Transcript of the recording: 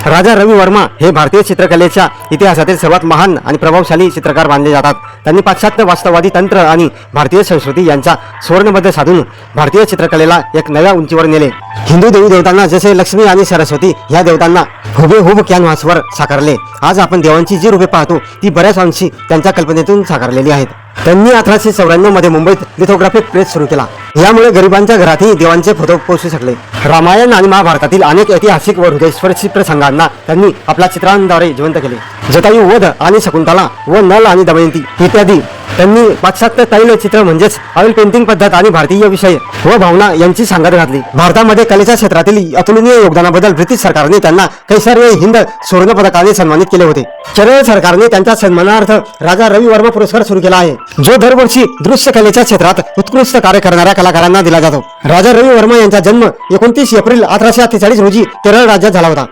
राजा रवी वर्मा हे भारतीय चित्रकलेच्या इतिहासातील सर्वात महान आणि प्रभावशाली चित्रकार मानले जातात। त्यांनी पाश्चात्य वास्तववादी तंत्र आणि भारतीय संस्कृती यांचा सुवर्णबद्ध साधून भारतीय चित्रकलेला एक नव्या उंचीवर नेले। हिंदू देवी देवतांना जसे लक्ष्मी आणि सरस्वती ह्या देवतांना हुबेहूब कॅनव्हासवर साकारले। आज आपण देवांची जी रूपे पाहतो ती बऱ्याच अंशी त्यांच्या कल्पनेतून साकारलेली आहेत। त्यांनी 1894 मध्ये मुंबईत लिथोग्राफिक प्रेस सुरू केला। यामुळे गरिबांच्या घरातही देवांचे फोटो पोहोचू शकले। रामायण आणि महाभारतातील अनेक ऐतिहासिक व हृदयस्पर्शी प्रसंगांना त्यांनी आपल्या चित्रांद्वारे जिवंत केले। जटायू वध आणि शकुंतला व नल आणि दमयंती इत्यादी त्यांनी पाश्चात्य तैलचित्र म्हणजेच ऑइल पेंटिंग पद्धत आणि भारतीय विषय व भावना यांची सांगड घातली। भारतामध्ये कलेच्या क्षेत्रातील अतुलनीय योगदानाबद्दल ब्रिटिश सरकारने त्यांना कैसर-ए-हिंद सुवर्ण पदकाने सन्मानित केले होते। केरळ सरकारने त्यांच्या सन्मानार्थ राजा रवी वर्मा पुरस्कार सुरू केला आहे, जो दरवर्षी दृश्य कलेच्या क्षेत्रात उत्कृष्ट कार्य करणाऱ्या कलाकारांना दिला जातो। राजा रवी वर्मा यांचा जन्म 29 एप्रिल 1848 रोजी केरळ राज्यात झाला होता।